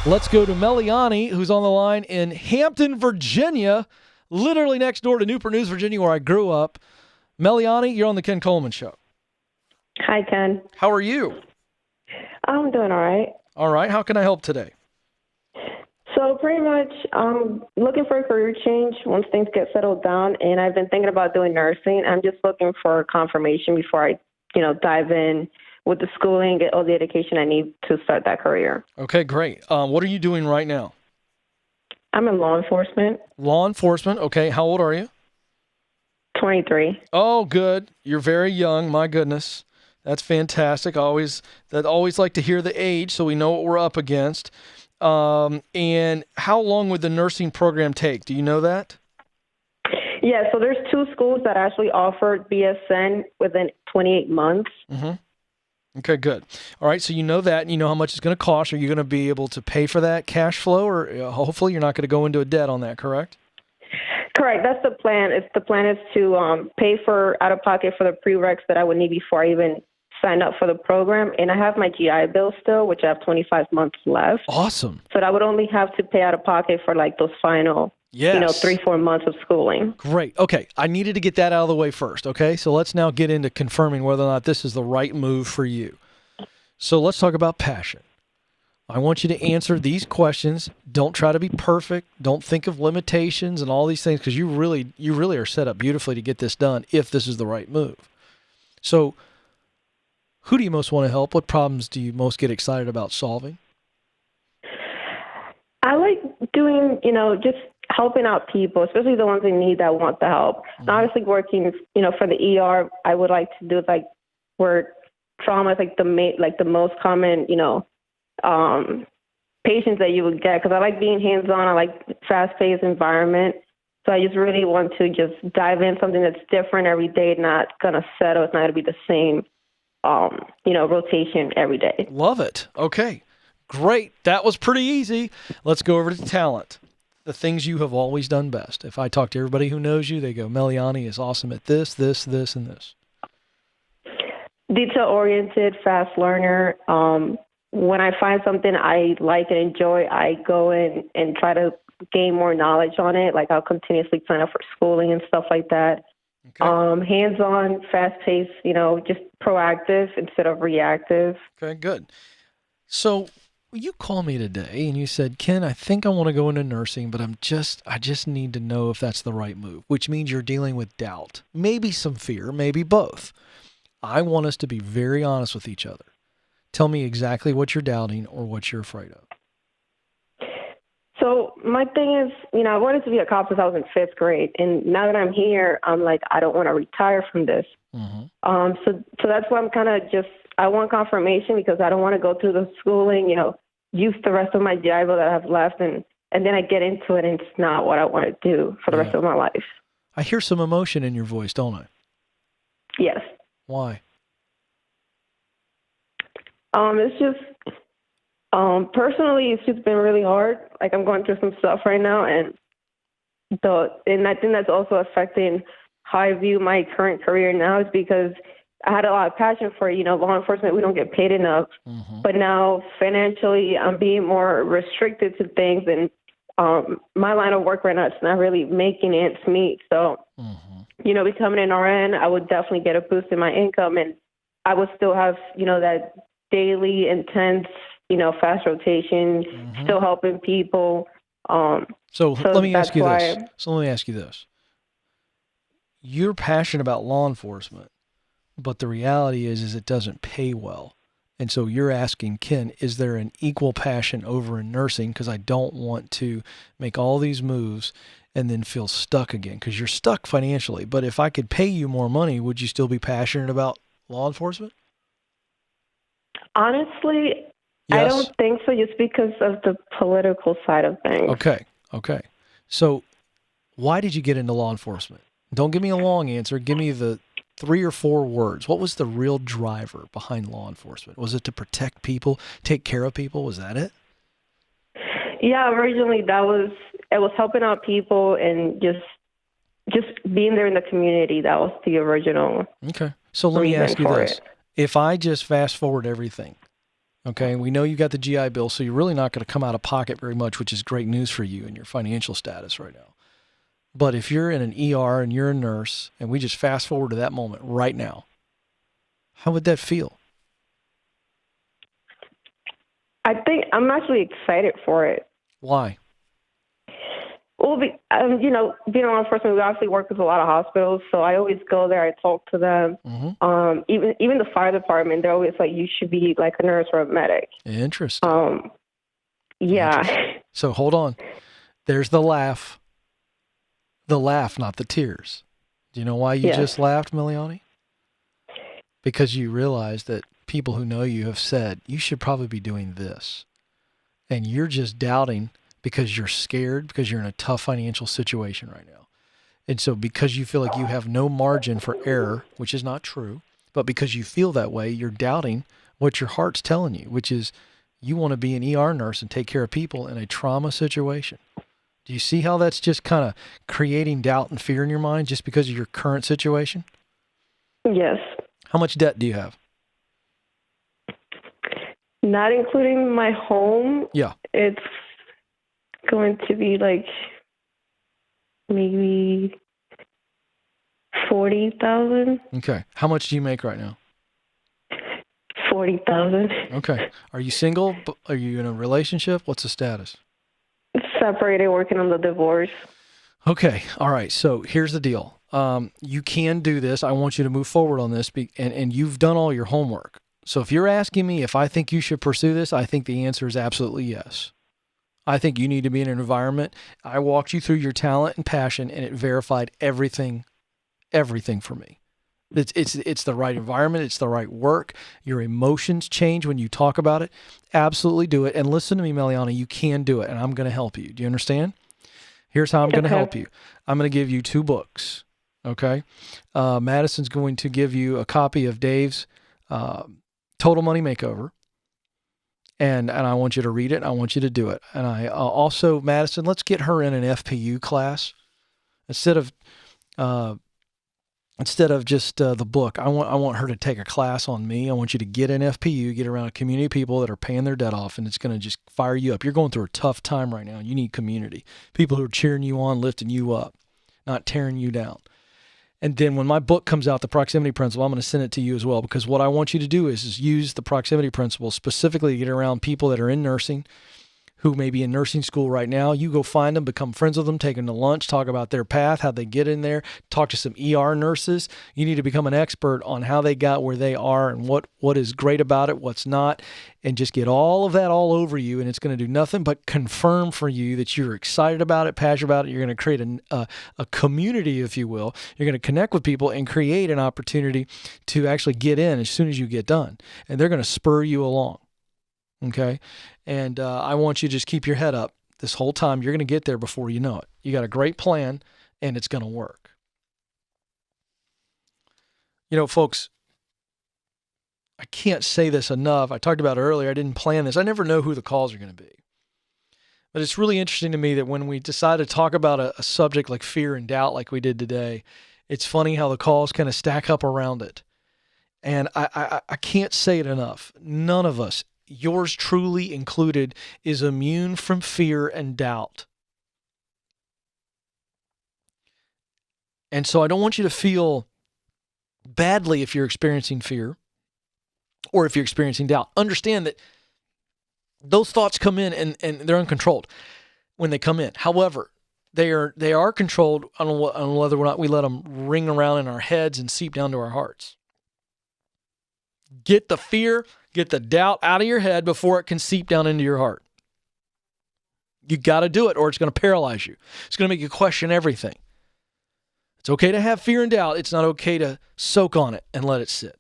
Let's go to Meliani, who's on the line in Hampton, Virginia, literally next door to Newport News, Virginia, where I grew up. Meliani, you're on the Ken Coleman Show. Hi, Ken. How are you? I'm doing all right. All right. How can I help today? So pretty much I'm looking for a career change once things get settled down, and I've been thinking about doing nursing. I'm just looking for confirmation before I, dive in with the schooling, get all the education I need to start that career. Okay, great. What are you doing right now? I'm in law enforcement. Law enforcement. Okay. How old are you? 23. Oh, good. You're very young. My goodness. That's fantastic. I always like to hear the age so we know what we're up against. And how long would the nursing program take? Do you know that? Yeah, so there's 2 schools that actually offer BSN within 28 months. Mm-hmm. Okay, good. All right, so you know that, and you know how much it's going to cost. Are you going to be able to pay for that cash flow, or hopefully you're not going to go into a debt on that, correct? Correct. That's the plan. The plan is to pay for out of pocket for the prereqs that I would need before I even sign up for the program. And I have my GI Bill still, which I have 25 months left. Awesome. So I would only have to pay out of pocket for like those final, 3-4 months of schooling. Great. Okay. I needed to get that out of the way first. Okay. So let's now get into confirming whether or not this is the right move for you. So let's talk about passion. I want you to answer these questions. Don't try to be perfect. Don't think of limitations and all these things, because you really are set up beautifully to get this done if this is the right move. So who do you most want to help? What problems do you most get excited about solving? I like doing, just helping out people, especially the ones in need that want the help. Mm-hmm. And obviously working, for the ER, I would like to do like where trauma is like the most common, patients that you would get, because I like being hands-on. I like fast-paced environment. So I just really want to just dive in something that's different every day, not going to settle. It's not going to be the same, rotation every day. Love it. Okay, great. That was pretty easy. Let's go over to talent. The things you have always done best. If I talk to everybody who knows you, they go, Meliani is awesome at this, this, this, and this. Detail-oriented, fast learner. When I find something I like and enjoy, I go in and try to gain more knowledge on it. Like I'll continuously sign up for schooling and stuff like that. Okay. Hands-on, fast-paced, just proactive instead of reactive. Okay, good. So you called me today and you said, Ken, I think I want to go into nursing, but I just need to know if that's the right move, which means you're dealing with doubt, maybe some fear, maybe both. I want us to be very honest with each other. Tell me exactly what you're doubting or what you're afraid of. So my thing is, I wanted to be a cop since I was in 5th grade. And now that I'm here, I'm like, I don't want to retire from this. Mm-hmm. So that's why I'm kind of I want confirmation, because I don't want to go through the schooling, use the rest of my GI Bill that I have left. And then I get into it and it's not what I want to do for the rest of my life. I hear some emotion in your voice, don't I? Yes. Why? It's just, personally, it's just been really hard. Like I'm going through some stuff right now, and I think that's also affecting how I view my current career now, is because I had a lot of passion for, law enforcement. We don't get paid enough, mm-hmm. But now financially I'm being more restricted to things, and my line of work right now, it's not really making ends meet. So, mm-hmm. Becoming an RN, I would definitely get a boost in my income, and I would still have, that daily intense, fast rotation, mm-hmm. still helping people. So let me ask you this. You're passionate about law enforcement, but the reality is it doesn't pay well. And so you're asking, Ken, is there an equal passion over in nursing? Because I don't want to make all these moves and then feel stuck again, because you're stuck financially. But if I could pay you more money, would you still be passionate about law enforcement? Honestly, yes. I don't think so, just because of the political side of things. Okay. So why did you get into law enforcement? Don't give me a long answer. Give me the 3 or 4 words. What was the real driver behind law enforcement? Was it to protect people, take care of people? Was that it? Yeah, originally it was helping out people and just being there in the community. That was the original. Okay. So let me ask you this. If I just fast forward everything Okay, and we know you got the GI Bill, so you're really not going to come out of pocket very much, which is great news for you and your financial status right now. But if you're in an ER and you're a nurse, and we just fast forward to that moment right now, how would that feel? I think I'm actually excited for it. Why? Well, being a law enforcement, we obviously work with a lot of hospitals, so I always go there. I talk to them. Mm-hmm. Even the fire department, they're always like, you should be like a nurse or a medic. Interesting. Yeah. Interesting. So hold on. There's the laugh. The laugh, not the tears. Do you know why you just laughed, Miliani? Because you realize that people who know you have said, you should probably be doing this. And you're just doubting because you're scared, because you're in a tough financial situation right now. And so because you feel like you have no margin for error, which is not true, but because you feel that way, you're doubting what your heart's telling you, which is you want to be an ER nurse and take care of people in a trauma situation. Do you see how that's just kind of creating doubt and fear in your mind just because of your current situation? Yes. How much debt do you have? Not including my home. Yeah. It's going to be like maybe 40,000. Okay. How much do you make right now? 40,000. Okay. Are you single? Are you in a relationship? What's the status? Separated, working on the divorce. Okay. All right. So here's the deal. You can do this. I want you to move forward on this, and you've done all your homework. So if you're asking me if I think you should pursue this, I think the answer is absolutely yes. I think you need to be in an environment. I walked you through your talent and passion, and it verified everything for me. It's the right environment. It's the right work. Your emotions change when you talk about it. Absolutely do it. And listen to me, Meliana, you can do it, and I'm going to help you. Do you understand? Here's how I'm going to help you. I'm going to give you 2 books, okay? Madison's going to give you a copy of Dave's Total Money Makeover, and I want you to read it, and I want you to do it. And I also, Madison, let's get her in an FPU class. Instead of just the book, I want her to take a class on me. I want you to get in FPU, get around a community of people that are paying their debt off, and it's going to just fire you up. You're going through a tough time right now. You need community. People who are cheering you on, lifting you up, not tearing you down. And then when my book comes out, The Proximity Principle, I'm going to send it to you as well, because what I want you to do is use the Proximity Principle specifically to get around people that are in nursing, who may be in nursing school right now. You go find them, become friends with them, take them to lunch, talk about their path, how they get in there, talk to some ER nurses. You need to become an expert on how they got where they are and what is great about it, what's not, and just get all of that all over you. And it's going to do nothing but confirm for you that you're excited about it, passionate about it. You're going to create a community, if you will. You're going to connect with people and create an opportunity to actually get in as soon as you get done. And they're going to spur you along. Okay. And I want you to just keep your head up this whole time. You're going to get there before you know it. You got a great plan, and it's going to work. You know, folks, I can't say this enough. I talked about it earlier. I didn't plan this. I never know who the calls are going to be. But it's really interesting to me that when we decide to talk about a subject like fear and doubt like we did today, it's funny how the calls kind of stack up around it. And I can't say it enough. None of us, yours truly included, is immune from fear and doubt. And so I don't want you to feel badly if you're experiencing fear or if you're experiencing doubt. Understand that those thoughts come in and they're uncontrolled when they come in. However, they are controlled on whether or not we let them ring around in our heads and seep down to our hearts. Get the fear, get the doubt out of your head before it can seep down into your heart. You got to do it or it's going to paralyze you. It's going to make you question everything. It's okay to have fear and doubt. It's not okay to soak on it and let it sit.